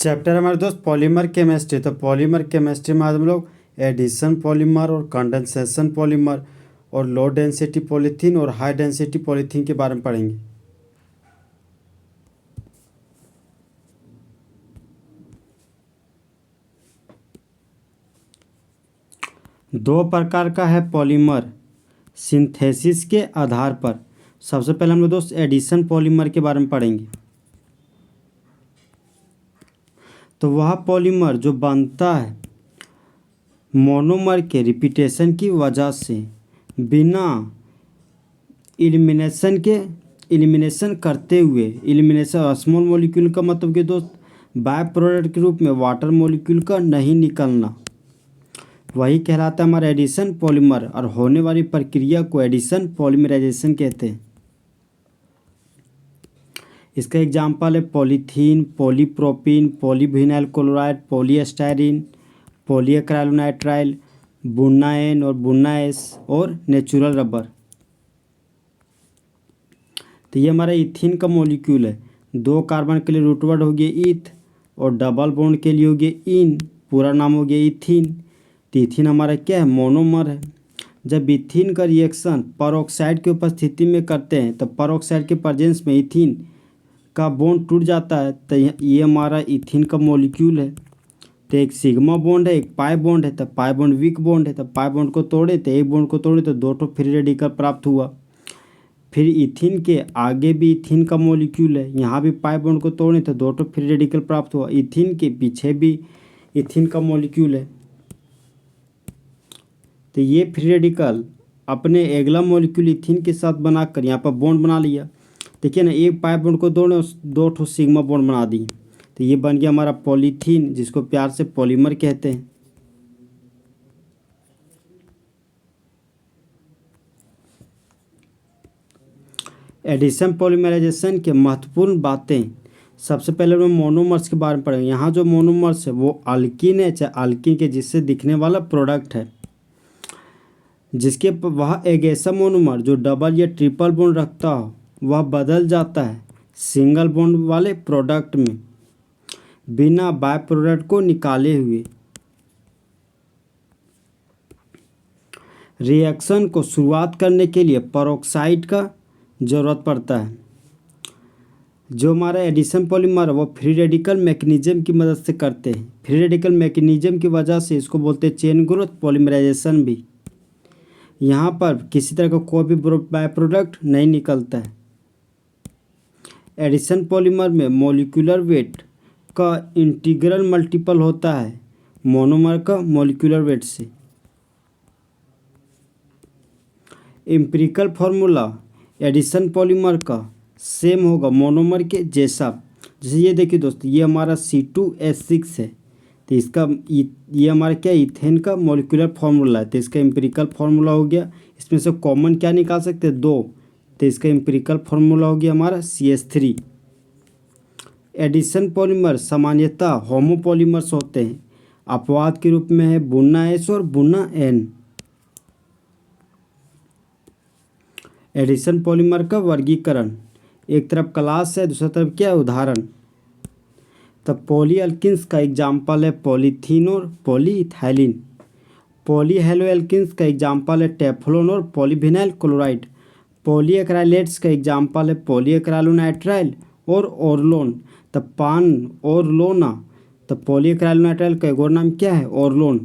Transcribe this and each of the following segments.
Chapter हमारे दोस्त polymer chemistry. तो पॉलीमर केमिस्ट्री में आज हम लोग एडिशन पॉलीमर और कंडेंसेशन पॉलीमर और लो डेंसिटी पॉलीथीन और हाई डेंसिटी पॉलीथीन के बारे में पढ़ेंगे। दो प्रकार का है पॉलीमर सिंथेसिस के आधार पर। सबसे पहले हम लोग दोस्त एडिशन पॉलीमर के बारे में पढ़ेंगे। तो वह पॉलीमर जो बनता है मोनोमर के रिपीटेशन की वजह से बिना एलिमिनेशन करते हुए, एलिमिनेशन स्मॉल मॉलिक्यूल का मतलब कि दोस्त बाय प्रोडक्ट के रूप में वाटर मॉलिक्यूल का नहीं निकलना, वही कहलाता है हमारा एडिशन पॉलीमर। और होने वाली प्रक्रिया को एडिशन पॉलीमराइजेशन कहते हैं। इसका एग्जाम्पल है polythene, polypropene, polyvinyl chloride, polystyrene, polyacrylonitrile, buna N और बुन्ना एस और नेचुरल रबर। तो ये हमारा इथिन का मॉलिक्यूल है। 2 कार्बन के लिए रूट वर्ड हो गया ईथ और डबल बॉन्ड के लिए हो गया इन, पूरा नाम हो गया इथिन। तो इथिन हमारा क्या है, मोनोमर है। जब इथिन का रिएक्शन परऑक्साइड की उपस्थिति में करते हैं तो परऑक्साइड के प्रेजेंस में इथिन का बॉन्ड टूट जाता है। तो ये हमारा इथिन का मॉलिक्यूल है। तो एक सिग्मा बॉन्ड है, एक पाई बॉन्ड है। तो पाई बॉन्ड वीक बॉन्ड है, तो पाई बॉन्ड को तोड़े तो एक बॉन्ड को तोड़े तो 2 ठो फ्री रेडिकल प्राप्त हुआ। फिर इथिन के आगे भी इथिन का मॉलिक्यूल है, यहाँ भी पाई बॉन्ड को तोड़े तो 2 ठो फ्री रेडिकल प्राप्त हुआ। इथिन के पीछे भी इथिन का मॉलिक्यूल है। तो ये फ्री रेडिकल अपने अगला मॉलिक्यूल इथिन के साथ बनाकर यहाँ पर बॉन्ड बना लिया। देखिए ना, एक पाई बॉन्ड को तोड़े 2 ठो सिग्मा बॉन्ड बना दी। तो ये बन गया हमारा पॉलीथीन, जिसको प्यार से पॉलीमर कहते हैं। एडिशन पॉलीमराइजेशन के महत्वपूर्ण बातें, सबसे पहले हम मोनोमर्स के बारे में पढ़ेंगे। यहाँ जो मोनोमर्स है वो अल्किन है, चाहे अल्किन के जिससे दिखने वाला प्रोडक्ट है, जिसके वह एक ऐसा मोनोमर जो डबल या ट्रिपल बॉन्ड रखता हो वह बदल जाता है सिंगल बॉन्ड वाले प्रोडक्ट में बिना बाय प्रोडक्ट को निकाले हुए। रिएक्शन को शुरुआत करने के लिए परऑक्साइड का ज़रूरत पड़ता है। जो हमारा एडिशन पॉलीमर है वो फ्री रेडिकल मैकेनिज्म की मदद से करते हैं। फ्री रेडिकल मैकेनिज्म की वजह से इसको बोलते हैं चेन ग्रोथ पॉलीमराइजेशन भी। यहाँ पर किसी तरह का कोई भी बाय प्रोडक्ट नहीं निकलता है। एडिशन पॉलीमर में मॉलिक्यूलर वेट का इंटीग्रल मल्टीपल होता है मोनोमर का मॉलिक्यूलर वेट से। एम्पिरिकल फार्मूला एडिशन पॉलीमर का सेम होगा मोनोमर के जैसा। जैसे ये देखिए दोस्तों, ये हमारा C2H6 है। तो इसका ये हमारा क्या इथेन का मॉलिक्यूलर फार्मूला है। तो इसका एम्पिरिकल फार्मूला हो गया। इसमें से कॉमन क्या निकाल सकते हैं, 2। तो इसका एम्पिरिकल फार्मूला हो गया हमारा CH3। एडिशन पॉलीमर सामान्यतः होमोपॉलीमर्स होते हैं। अपवाद के रूप में है बुन्ना एस और बुन्ना एन। एडिशन पॉलीमर का वर्गीकरण, एक तरफ क्लास है, दूसरी तरफ क्या है, उदाहरण। तब पॉलीअल्किन्स का एग्जाम्पल है पॉलीथीन और पॉलीइथाइलिन। पॉलीहेलोएल्किन्स का एग्जाम्पल है टेफ्लॉन और पॉलीविनाइल क्लोराइड। पॉलीएक्राइलेट्स का एग्जाम्पल है पॉलीएक्राइलोनाइट्राइल और ओरलोन। तब पान ओरलोना। तब पॉलीएक्राइलोनाइट्राइल का एक और नाम क्या है, ओरलोन।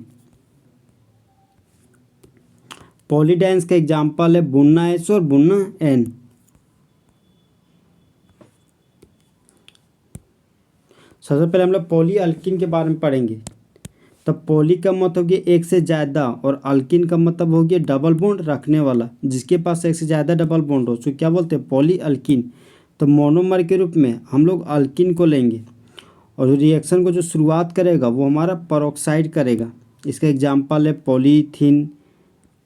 पॉलीडाइन्स का एग्जाम्पल है बुन्ना एस और बुन्ना एन। सबसे पहले हम लोग पॉलीअल्किन के बारे में पढ़ेंगे। तब पॉली का मतलब हो गया एक से ज़्यादा और अल्किन का मतलब हो गया डबल बॉन्ड रखने वाला। जिसके पास एक से ज़्यादा डबल बॉन्ड हो उसको क्या बोलते हैं, पॉलीअल्किन। तो मोनोमर के रूप में हम लोग अल्किन को लेंगे और रिएक्शन को जो शुरुआत करेगा वो हमारा परऑक्साइड करेगा। इसका एग्जाम्पल है पॉलीथीन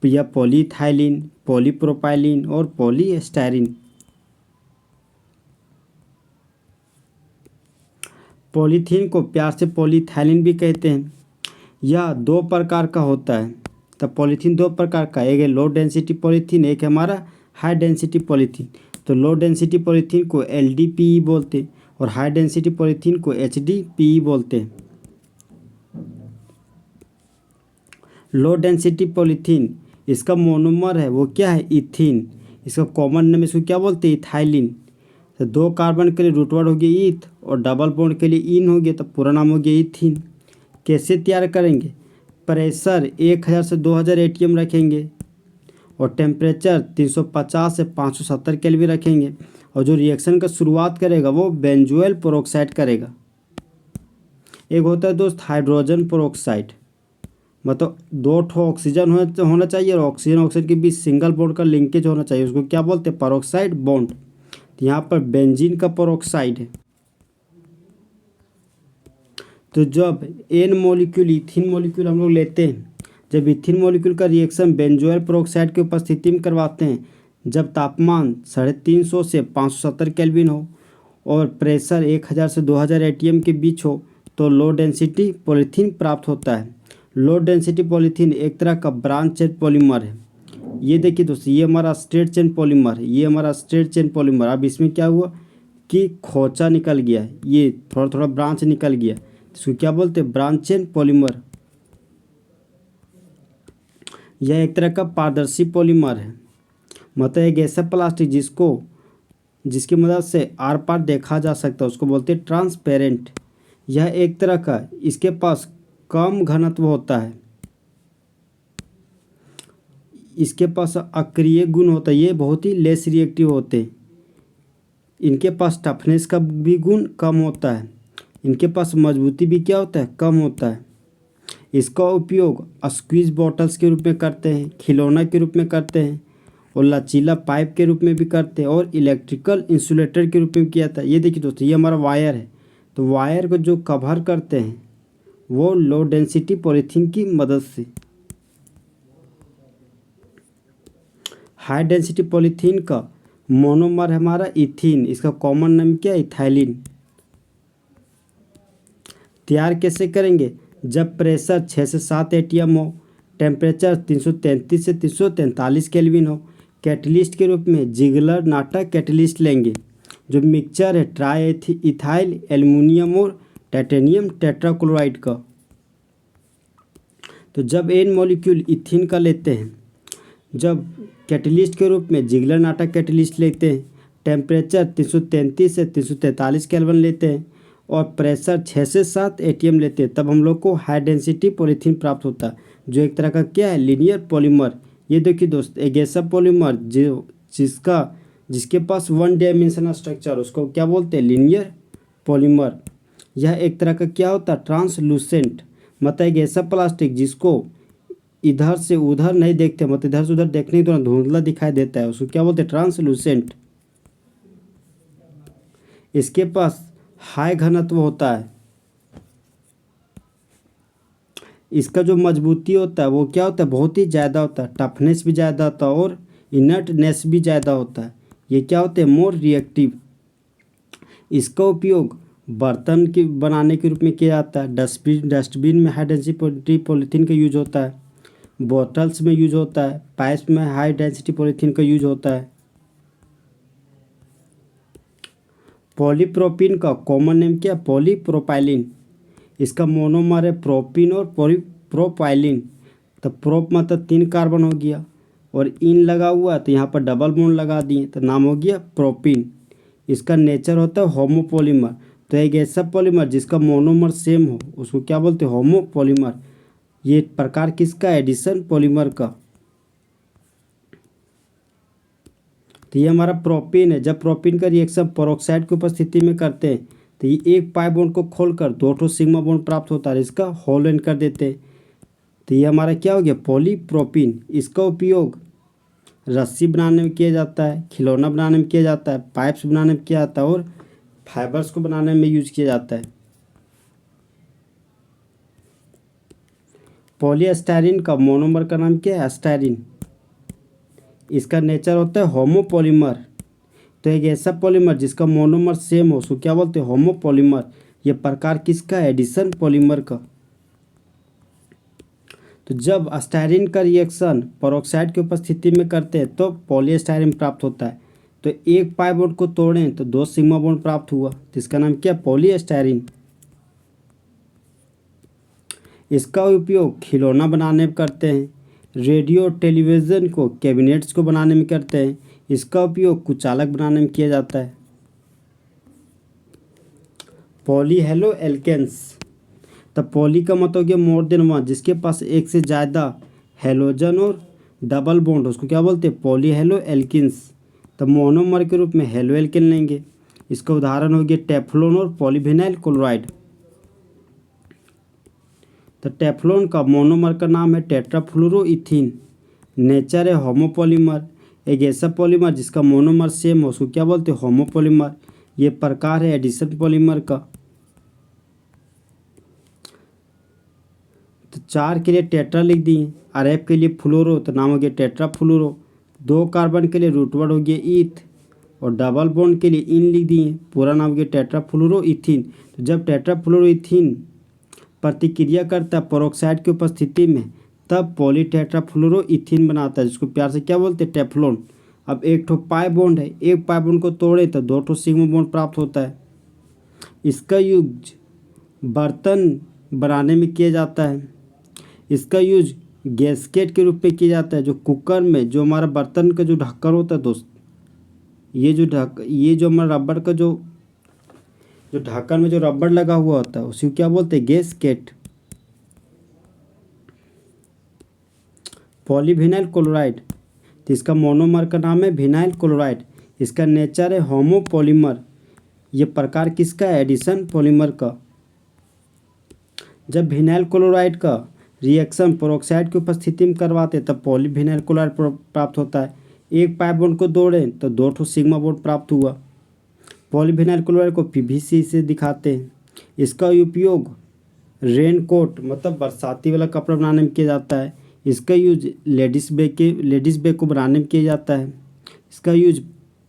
या पॉलीइथाइलिन, पॉलीप्रोपाइलिन और पॉलीस्टायरीन। पॉलीथीन को प्यार से पॉलीइथाइलिन भी कहते हैं। यह 2 प्रकार का होता है। तब पॉलीथीन 2 प्रकार का, एक है लो डेंसिटी पॉलीथीन, एक है हमारा हाई डेंसिटी पॉलीथीन। तो लो डेंसिटी पॉलीथीन को LDPE बोलते हैं और हाई डेंसिटी पॉलीथीन को HDPE बोलते हैं। लो डेंसिटी पॉलीथीन इसका मोनोमर है वो क्या है, इथीन। इसका कॉमन नेम इसको क्या बोलते हैं, इथाइलिन। तो 2 कार्बन के लिए रूट वर्ड हो गया ईथ और डबल बॉन्ड के लिए इन हो गया, तो पूरा नाम हो गया इथीन। कैसे तैयार करेंगे, प्रेशर 1000 से 2000 ATM रखेंगे और टेम्परेचर 350 से 570 केल्विन रखेंगे, और जो रिएक्शन का शुरुआत करेगा वो बेंजोइल पेरोक्साइड करेगा। एक होता है दोस्त हाइड्रोजन पेरोक्साइड, मतलब 2 ठो ऑक्सीजन होना चाहिए और ऑक्सीजन के बीच सिंगल बॉन्ड का लिंकेज होना चाहिए, उसको क्या बोलते हैं, पेरोक्साइड बॉन्ड। तो यहाँ पर बेंजीन का पेरोक्साइड है। तो जब एन मॉलिक्यूल इथिन मॉलिक्यूल हम लोग लेते हैं, जब इथिन मॉलिक्यूल का रिएक्शन बेंजोइल पेरोक्साइड की उपस्थिति में करवाते हैं, जब तापमान 350 से 570 केल्विन हो और प्रेशर 1000 से 2000 ATM के बीच हो, तो लो डेंसिटी पॉलीथीन प्राप्त होता है। लो डेंसिटी पॉलीथीन एक तरह का ब्रांच चेन पॉलीमर है। ये देखिए दोस्तों, ये हमारा स्ट्रेट चेन पॉलीमर है, ये हमारा स्ट्रेट चेन पॉलीमर। अब इसमें क्या हुआ कि खोचा निकल गया है, ये थोड़ा थोड़ा ब्रांच निकल गया, इसको क्या बोलते हैं, ब्रांच चेन पॉलीमर। यह एक तरह का पारदर्शी पॉलीमर है, मतलब एक ऐसा प्लास्टिक जिसकी मदद से आर पार देखा जा सकता है, उसको बोलते हैं ट्रांसपेरेंट। यह एक तरह का, इसके पास कम घनत्व होता है, इसके पास अक्रिय गुण होता है, ये बहुत ही लेस रिएक्टिव होते हैं। इनके पास टफनेस का भी गुण कम होता है, इनके पास मजबूती भी क्या होता है, कम होता है। इसका उपयोग स्क्वीज बॉटल्स के रूप में करते हैं, खिलौना के रूप में करते हैं, और लचीला पाइप के रूप में भी करते हैं, और इलेक्ट्रिकल इंसुलेटर के रूप में किया जाता है। ये देखिए दोस्तों, ये हमारा वायर है, तो वायर को जो कवर करते हैं वो लो डेंसिटी पॉलीथीन की मदद से। हाई डेंसिटी पॉलीथीन का मोनोमर है हमारा इथीन, इसका कॉमन नाम क्या है, इथाइलिन। तैयार कैसे करेंगे, जब प्रेशर 6 से 7 ATM हो, टेम्परेचर 333 से 343 केल्विन हो, कैटलिस्ट के रूप में जिगलर नाटा कैटलिस्ट लेंगे। जो मिक्सचर है ट्राई इथाइल एल्युमिनियम और टाइटेनियम टेट्राक्लोराइड का। तो जब एन मॉलिक्यूल इथिन का लेते हैं, जब कैटलिस्ट के रूप में जिगलर नाटा कैटलिस्ट लेते हैं, टेम्परेचर 333 से 343 केल्विन लेते हैं और प्रेशर 6 से 7 ATM लेते हैं, तब हम लोग को हाई डेंसिटी पॉलीथीन प्राप्त होता है, जो एक तरह का क्या है, लीनियर पॉलीमर। ये देखिए दोस्त, एक ऐसा पॉलीमर जिसके पास 1 डायमेंशनल स्ट्रक्चर, उसको क्या बोलते हैं, लीनियर पॉलीमर। यह एक तरह का क्या होता है, ट्रांसलूसेंट, मतलब एक ऐसा प्लास्टिक जिसको इधर से उधर नहीं देखते, मतलब इधर से उधर देखने के दौरान धुंधला दिखाई देता है, उसको क्या बोलते हैं, ट्रांसलूसेंट। इसके पास हाई घनत्व होता है, इसका जो मजबूती होता है वो क्या होता है, बहुत ही ज़्यादा होता है, टफनेस भी ज़्यादा होता है और इनर्टनेस भी ज़्यादा होता है। ये क्या होते हैं, मोर रिएक्टिव। इसका उपयोग बर्तन के बनाने के रूप में किया जाता है, डस्टबिन में हाई डेंसिटी पॉलीथीन का यूज होता है, बोतल्स में यूज होता है, पाइप्स में हाई डेंसिटी पॉलीथीन का यूज होता है। पॉलीप्रोपीन का कॉमन नेम क्या है, पॉलीप्रोपाइलिन। इसका मोनोमर है प्रोपीन और प्रोपाइलिन। तो प्रोप मतलब 3 कार्बन हो गया और इन लगा हुआ तो यहाँ पर डबल बॉन्ड लगा दिए तो नाम हो गया प्रोपीन। इसका नेचर होता है होमोपॉलीमर। तो एक ऐसा पॉलीमर जिसका मोनोमर सेम हो उसको क्या बोलते हैं, होमोपॉलीमर। ये प्रकार किसका, एडिशन पॉलीमर का। तो ये हमारा प्रोपीन है। जब प्रोपीन का रिएक्शन पेरोक्साइड की उपस्थिति में करते हैं तो ये एक पाई बॉन्ड को खोलकर 2 ठो सिग्मा बॉन्ड प्राप्त होता है, इसका होल एंड कर देते हैं। तो ये हमारा क्या हो गया, पॉलीप्रोपीन। इसका उपयोग रस्सी बनाने में किया जाता है, खिलौना बनाने में किया जाता है, पाइप्स बनाने में किया जाता है और फाइबर्स को बनाने में यूज किया जाता है। पॉलीएस्टाइरिन का मोनोमर का नाम क्या है, एस्टाइरिन। इसका नेचर होता है होमोपॉलीमर। तो एक ऐसा पॉलीमर जिसका मोनोमर सेम हो उसको क्या बोलते हैं, होमोपॉलीमर। यह प्रकार किसका है, एडिशन पॉलीमर का। तो जब एस्टाइरिन का रिएक्शन पेरोक्साइड की उपस्थिति में करते हैं तो पॉलीएस्टाइरिन प्राप्त होता है। तो एक पाई बॉन्ड को तोड़ें तो 2 सिग्मा बॉन्ड प्राप्त हुआ, तो इसका नाम क्या? पॉलीस्टायरीन। इसका उपयोग खिलौना बनाने में करते हैं, रेडियो टेलीविज़न को कैबिनेट्स को बनाने में करते हैं, इसका उपयोग कुचालक बनाने में किया जाता है। पॉली हेलो एल्केन्स, तब पॉली का मतलब हो गया मोर देन वन, जिसके पास एक से ज़्यादा हेलोजन और डबल बॉन्ड, उसको क्या बोलते हैं? Poly hello alkenes. तब मोनोमर के रूप में हेलो एल्केन लेंगे। इसका उदाहरण हो गया टेफ्लॉन और पॉलीविनाइल क्लोराइड। तो टेफ्लॉन का मोनोमर का नाम है टेट्राफ्लोरोइथीन। नेचर है होमोपॉलीमर, एक ऐसा पॉलीमर जिसका मोनोमर सेम हो, उसको क्या बोलते हैं? होमोपॉलीमर। ये प्रकार है एडिशन पॉलीमर का। तो 4 के लिए टेट्रा लिख दिए, और एफ के लिए फ्लोरो, तो नाम हो गया टेट्राफ्लोरो। 2 कार्बन के लिए रूट वर्ड हो गया ईथ, और डबल बॉन्ड के लिए इन लिख दिए, पूरा नाम हो गया टेट्राफ्लोरोइथीन। तो जब टेट्राफ्लोरोइथीन प्रतिक्रिया करता है पेरोक्साइड की उपस्थिति में, तब पॉलीटेट्राफ्लोरोइथीन बनाता है, जिसको प्यार से क्या बोलते हैं? टेफ्लॉन। अब एक ठो पाई बॉन्ड है, एक पाई बॉन्ड को तोड़े तो 2 ठो सिग्मा बॉन्ड प्राप्त होता है। इसका यूज बर्तन बनाने में किया जाता है। इसका यूज गैस्केट के रूप में किया जाता है, जो कुकर में जो हमारा बर्तन का जो ढक्कन होता है दोस्त, ये जो हमारा रबड़ का जो ढक्कन में जो रबड़ लगा हुआ होता है, उसी को क्या बोलते हैं? गैस्केट। पॉलीविनाइल क्लोराइड, तो इसका मोनोमर का नाम है विनाइल क्लोराइड। इसका नेचर है होमोपॉलीमर। ये प्रकार किसका है? एडिशन पॉलीमर का। जब विनाइल क्लोराइड का रिएक्शन पेरोक्साइड की उपस्थिति में करवाते तब पॉलीविनाइल क्लोराइड प्राप्त होता है। एक पाई बॉन्ड को तोड़ें तो 2 ठो सिग्मा बॉन्ड प्राप्त हुआ। पॉलीविनाइल क्लोराइड को पीवीसी से दिखाते हैं। इसका उपयोग रेन कोट मतलब बरसाती वाला कपड़ा बनाने में किया जाता है। इसका यूज लेडीज बैग को बनाने में किया जाता है। इसका यूज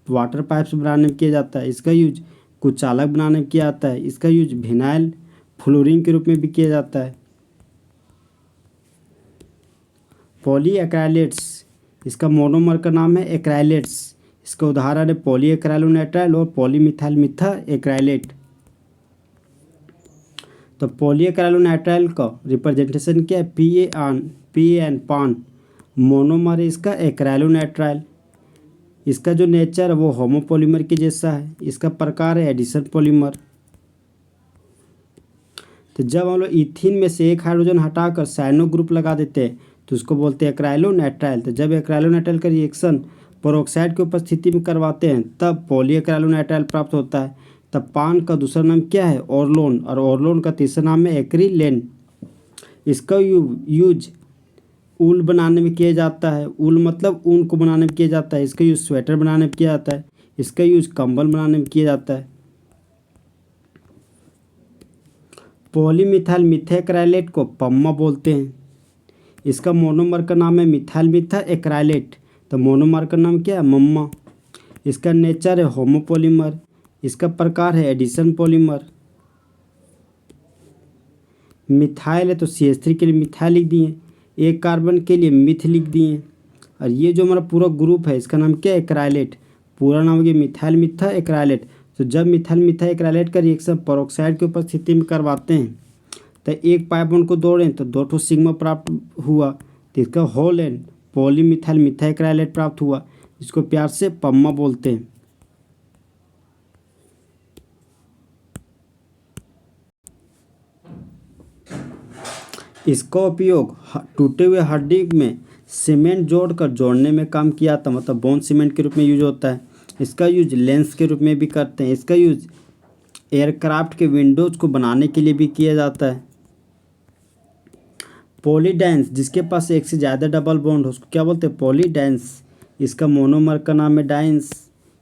वाटर पाइप्स बनाने में किया जाता है। इसका यूज कुचालक बनाने में किया जाता है। इसका यूज विनाइल फ्लोरीन के रूप में भी किया जाता है। पॉली एक्राइलेट्स, इसका मोनोमर का नाम है एक्राइलेट्स। इसका उदाहरण है पॉली एक्राइलोनाइट्राइल और पॉलीमिथाइल मिथा एक्राइलेट। तो पॉली एक्राइलोनाइट्राइल का रिप्रेजेंटेशन क्या है? PAN पान। मोनोमर है इसका एक्राइलोनाइट्राइल। इसका जो नेचर है वो होमोपॉलीमर के जैसा है। इसका प्रकार है एडिशन पॉलीमर। तो जब हम लोग इथिन में से एक हाइड्रोजन हटाकर साइनो ग्रुप लगा देते हैं तो उसको बोलते हैं एक्राइलोनाइट्राइल। तो जब एक्राइलोनाइट्राइल का रिएक्शन पेरोक्साइड की उपस्थिति में करवाते हैं तब पॉली एक्राइलोनाइट्राइल प्राप्त होता है। तब पान का दूसरा नाम क्या है? ओरलोन, और ओरलोन का तीसरा नाम है एक्रिलेन। इसका यूज ऊल बनाने में किया जाता है। ऊल मतलब ऊन को बनाने में किया जाता है। इसका यूज स्वेटर बनाने में किया जाता है। इसका यूज कंबल बनाने में किया जाता है। पॉलीमिथाइल मिथा एक्राइलेट को पम्मा बोलते हैं। इसका मोनोमर का नाम है मिथाइल मिथा एक्राइलेट। तो मोनोमर का नाम क्या है? मम्मा। इसका नेचर है होमोपॉलीमर। इसका प्रकार है एडिशन पॉलीमर। मिथाइल है तो CH3 के लिए मिथाइल लिख दिए, एक कार्बन के लिए मिथ लिख दिए, और ये जो हमारा पूरा ग्रुप है इसका नाम क्या है? एक्राइलेट। पूरा नाम हो गया मिथाइल मिथा एक्राइलेट। तो जब मिथाइल मिथा एक्राइलेट का रिएक्शन पेरोक्साइड की उपस्थिति में करवाते हैं तो एक पाई बॉन्ड को तोड़ें तो 2 ठो सिग्मा प्राप्त हुआ। तो इसका होल एंड पॉलीमिथाइल मिथा एक्राइलेट प्राप्त हुआ, जिसको प्यार से पम्मा बोलते हैं। इसका उपयोग टूटे हुए हड्डी में सीमेंट जोड़कर जोड़ने में काम किया था, मतलब बोन सीमेंट के रूप में यूज होता है। इसका यूज लेंस के रूप में भी करते हैं। इसका यूज एयरक्राफ्ट के विंडोज को बनाने के लिए भी किया जाता है। पॉलीडाइंस, जिसके पास एक से ज़्यादा डबल बॉन्ड हो उसको क्या बोलते हैं? पॉलीडाइंस। इसका मोनोमर का नाम है डाइंस।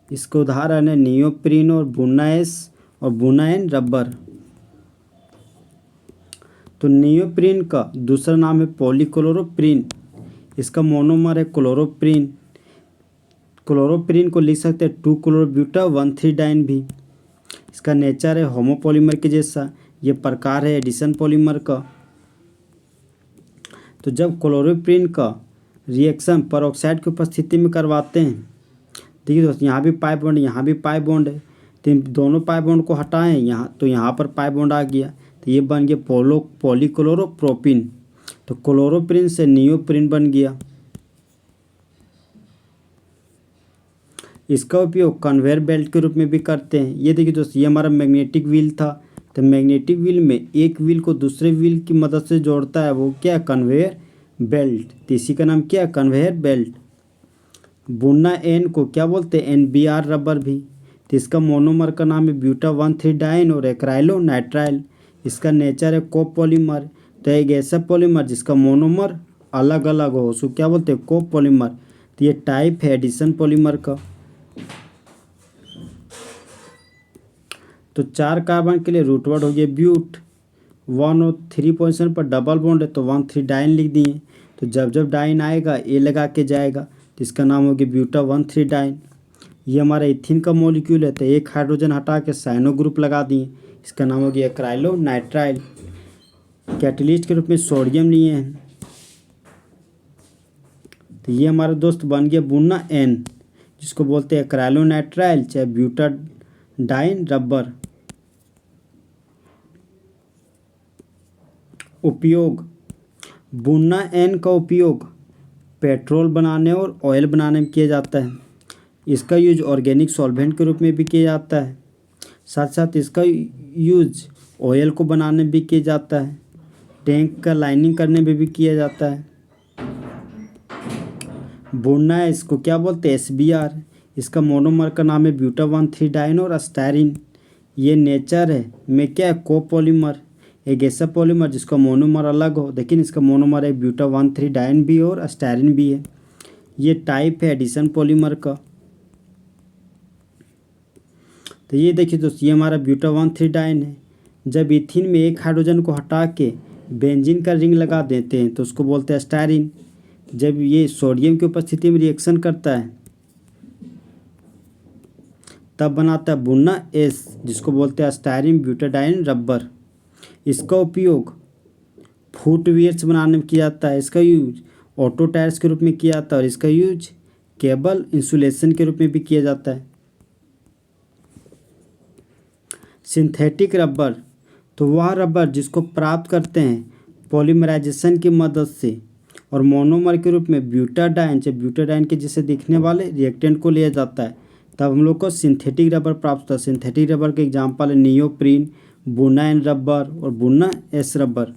इसका उदाहरण है नियोप्रीन और बुनाएस और बुनाएन रबर। तो नियोप्रीन का दूसरा नाम है पॉलीक्लोरोप्रीन। इसका मोनोमर है क्लोरोप्रीन। क्लोरोप्रीन को लिख सकते हैं 2-क्लोरोब्यूटा-1,3-डाइन भी। इसका नेचर है होमोपॉलीमर के जैसा। ये प्रकार है एडिशन पॉलीमर का। तो जब क्लोरोप्रीन का रिएक्शन पेरोक्साइड की उपस्थिति में करवाते हैं देखिए दोस्त, यहाँ भी पाई बॉन्ड, यहाँ भी पाई बॉन्ड है, तो इन दोनों पाई बॉन्ड को हटाएं यहाँ, तो यहाँ पर पाई बॉन्ड आ गया, तो ये बन गया पॉलीक्लोरोप्रोपिन। तो क्लोरोप्रीन से नियोप्रीन बन गया। इसका उपयोग कन्वेयर बेल्ट के रूप में भी करते हैं। ये देखिए दोस्त, ये हमारा मैग्नेटिक व्हील था, तो मैग्नेटिक व्हील में एक व्हील को दूसरे व्हील की मदद से जोड़ता है, वो क्या, कन्वेयर बेल्ट। तो इसी का नाम क्या, कन्वेयर बेल्ट। बुनना एन को क्या बोलते हैं, NBR रबर भी। तो इसका मोनोमर का नाम है ब्यूटा 1,3 डाइन और एक्राइलो नाइट्राइल। इसका नेचर है कोपॉलीमर। तो एक ऐसा पॉलीमर जिसका मोनोमर अलग अलग हो, उसको क्या बोलते हैं, कोपॉलीमर। तो ये टाइप है एडिशन पॉलीमर का। तो 4 कार्बन के लिए रूट वर्ड हो गया ब्यूट। 1 और 3 पोजीशन पर डबल बॉन्ड है, तो 1,3 डाइन लिख दिए। तो जब जब डाइन आएगा ए लगा के जाएगा, तो इसका नाम हो गया ब्यूटा 1,3 डाइन। ये हमारा इथिन का मॉलिक्यूल है, तो एक हाइड्रोजन हटा के साइनो ग्रुप लगा दिए, इसका नाम हो गया एक्राइलो नाइट्राइल। कैटलिस्ट के रूप में सोडियम लिए हैं, तो ये हमारा दोस्त बन गया बुनना एन, जिसको बोलते हैं एक्राइलो नाइट्राइल चाहे ब्यूटा डाइन रबर। उपयोग, बुनना एन का उपयोग पेट्रोल बनाने और ऑयल बनाने में किया जाता है। इसका यूज ऑर्गेनिक सॉल्वेंट के रूप में भी किया जाता है। साथ साथ इसका यूज ऑयल को बनाने में भी किया जाता है, टैंक का लाइनिंग करने में भी किया जाता है। बुनना है, इसको क्या बोलते हैं, SBR। इसका मोनोमर का नाम है ब्यूटा 1,3 डाइन और स्टायरिन। ये नेचर है में क्या है, कोपॉलीमर। एक ऐसा पॉलीमर जिसका मोनोमर अलग हो, लेकिन इसका मोनोमर है ब्यूटा 1,3 डाइन भी और स्टायरिन भी है। ये टाइप है एडिशन पॉलीमर का। तो ये देखिए दोस्त, ये हमारा ब्यूटा 1,3 डाइन है। जब इथिन में एक हाइड्रोजन को हटा के बेंजीन का रिंग लगा देते हैं, तो उसको बोलते हैं स्टायरिन। जब ये सोडियम की उपस्थिति में रिएक्शन करता है, तब बनाता है बुनना एस, जिसको बोलते हैं स्टायरिन ब्यूटाडाइन रबर। इसका उपयोग फुटवियर्स बनाने में किया जाता है। इसका यूज ऑटो टायर्स के रूप में किया जाता है, और इसका यूज केबल इंसुलेशन के रूप में भी किया जाता है। सिंथेटिक रबर, तो वह रबर जिसको प्राप्त करते हैं पॉलीमराइजेशन की मदद से और मोनोमर के रूप में ब्यूटाडाइन चाहे ब्यूटाडाइन के जैसे दिखने वाले रिएक्टेंट को लिया जाता है, तब हम लोग को सिंथेटिक रबर प्राप्त होता है। सिंथेटिक रबर के एग्जाम्पल है नियोप्रीन, बुनना एन रबर और बुनना एस रबर।